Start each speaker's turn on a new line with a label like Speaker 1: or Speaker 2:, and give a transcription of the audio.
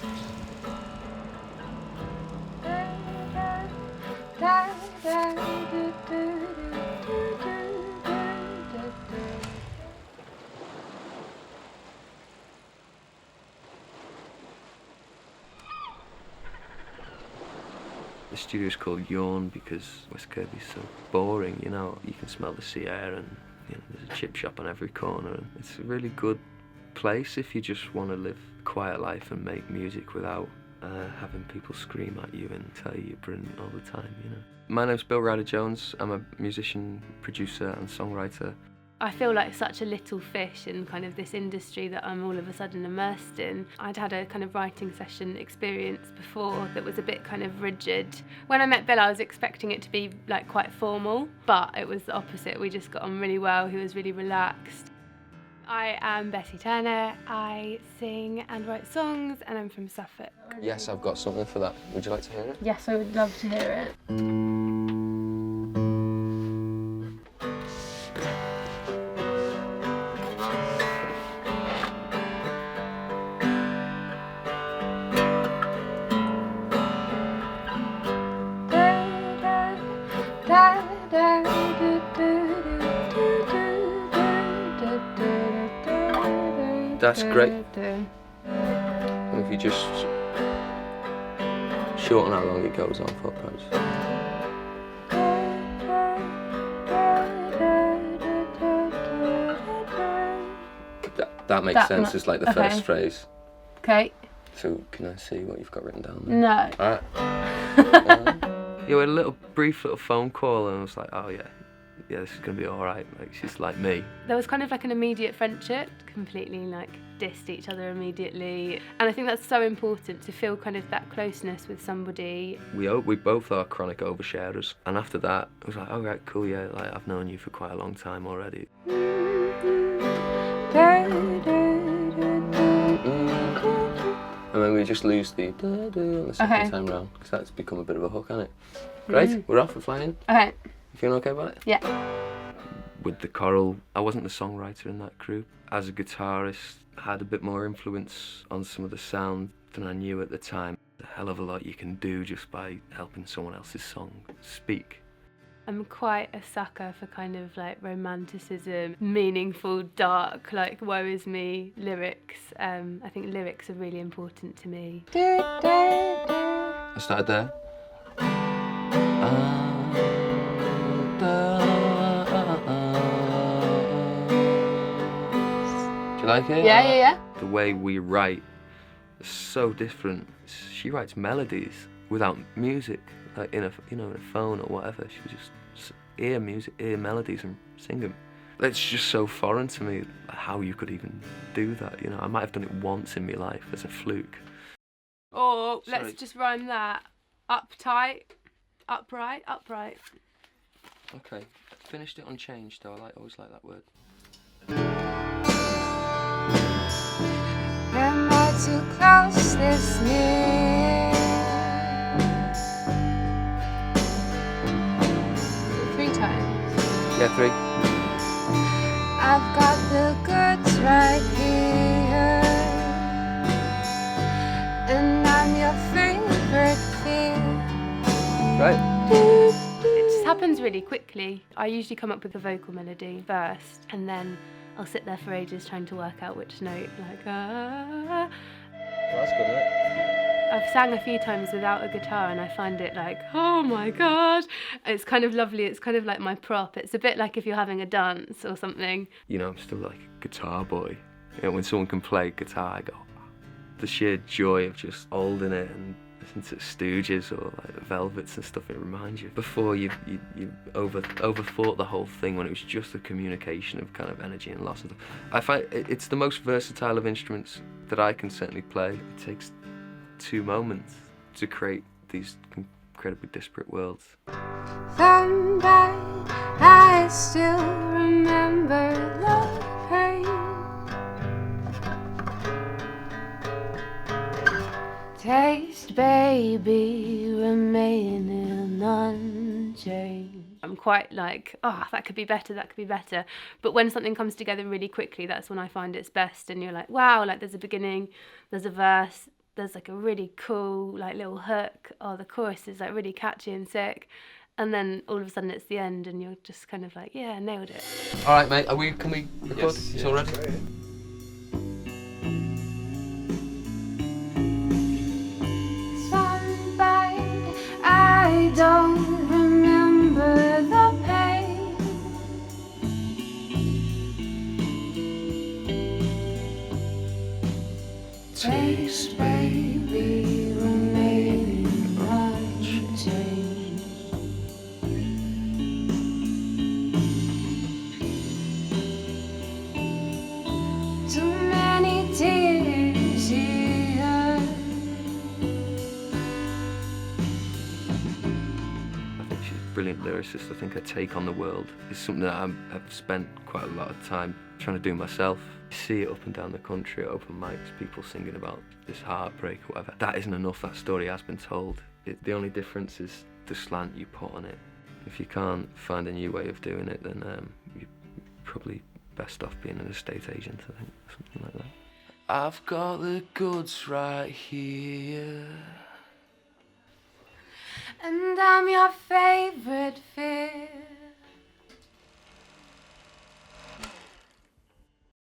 Speaker 1: The studio's called Yawn because West Kirby's so boring, you know. You can smell the sea air and there's a chip shop on every corner. And it's a really good place if you just want to live a quiet life and make music without having people scream at you and tell you you're brilliant all the time, you know. My name's Bill Ryder-Jones. I'm a musician, producer and songwriter.
Speaker 2: I feel like such a little fish in kind of this industry that I'm all of a sudden immersed in. I'd had a kind of writing session experience before that was a bit kind of rigid. When I met Bill, I was expecting it to be like quite formal, but it was the opposite. We just got on really well. He was really relaxed. I am Bessie Turner. I sing and write songs, and I'm from Suffolk.
Speaker 1: Yes, I've got something for that. Would you like to hear it?
Speaker 2: Yes, I would love to hear it.
Speaker 1: That's great. And if you just shorten how long it goes on for, perhaps. That makes sense. It's like the first phrase.
Speaker 2: Okay.
Speaker 1: So can I see what you've got written down there?
Speaker 2: No.
Speaker 1: All right. We had a brief little phone call, and I was like, oh yeah, this is gonna be all right. Like, she's like me.
Speaker 2: There was kind of like an immediate friendship, completely like dissed each other immediately, and I think that's so important to feel kind of that closeness with somebody.
Speaker 1: We both are chronic oversharers, and after that, I was like, all right, cool, yeah, like I've known you for quite a long time already. And then we just lose the on the second time round, because that's become a bit of a hook, hasn't it? Great, we're off, we're flying.
Speaker 2: Okay.
Speaker 1: You feeling okay about it?
Speaker 2: Yeah.
Speaker 1: With the choral, I wasn't the songwriter in that group. As a guitarist, I had a bit more influence on some of the sound than I knew at the time. There's a hell of a lot you can do just by helping someone else's song speak.
Speaker 2: I'm quite a sucker for kind of like romanticism, meaningful, dark, like woe is me lyrics. I think lyrics are really important to me.
Speaker 1: I started there. Do you like it?
Speaker 2: Yeah.
Speaker 1: The way we write is so different. She writes melodies without music, like in a phone or whatever. She would just hear music, hear melodies and sing them. It's just so foreign to me how you could even do that. I might have done it once in my life as a fluke.
Speaker 2: Or let's just rhyme that. Uptight, upright, upright.
Speaker 1: Okay, finished it unchanged though. I always like that word.
Speaker 3: Am I too close this near?
Speaker 2: 3 times.
Speaker 1: Yeah, 3.
Speaker 3: I've got the goods right here, and I'm your favorite fear.
Speaker 1: Right.
Speaker 2: It just happens really quickly. I usually come up with a vocal melody first, and then I'll sit there for ages trying to work out which note, like
Speaker 1: Well, that's good, isn't it?
Speaker 2: I've sang a few times without a guitar, and I find it like, oh my god, it's kind of lovely. It's kind of like my prop. It's a bit like if you're having a dance or something.
Speaker 1: I'm still like a guitar boy. When someone can play guitar, I go, the sheer joy of just holding it and listening to Stooges or like the Velvets and stuff. It reminds you before you overthought the whole thing when it was just a communication of kind of energy and loss. I find it's the most versatile of instruments that I can certainly play. It takes 2 moments to create these incredibly disparate worlds.
Speaker 3: Someday I still remember the pain. Taste, baby, remaining unchanged.
Speaker 2: I'm quite like, that could be better. But when something comes together really quickly, that's when I find it's best. And you're like, wow, like there's a beginning, there's a verse, there's like a really cool like little hook, or the chorus is like really catchy and sick, and then all of a sudden it's the end and you're just kind of like, yeah, nailed it.
Speaker 1: All right, mate, can we record?
Speaker 4: Yes,
Speaker 1: It's
Speaker 4: yeah.
Speaker 1: all ready?
Speaker 3: Sunbite, I don't remember the pain. Taste, baby, remaining unchanged. Too many tears here.
Speaker 1: I think she's a brilliant lyricist. I think her take on the world is something that I've spent quite a lot of time trying to do myself. You see it up and down the country at open mics, people singing about this heartbreak or whatever. That isn't enough, that story has been told. The only difference is the slant you put on it. If you can't find a new way of doing it, then you're probably best off being an estate agent, I think, something like that. I've got the goods right here.
Speaker 3: And I'm your favorite fish.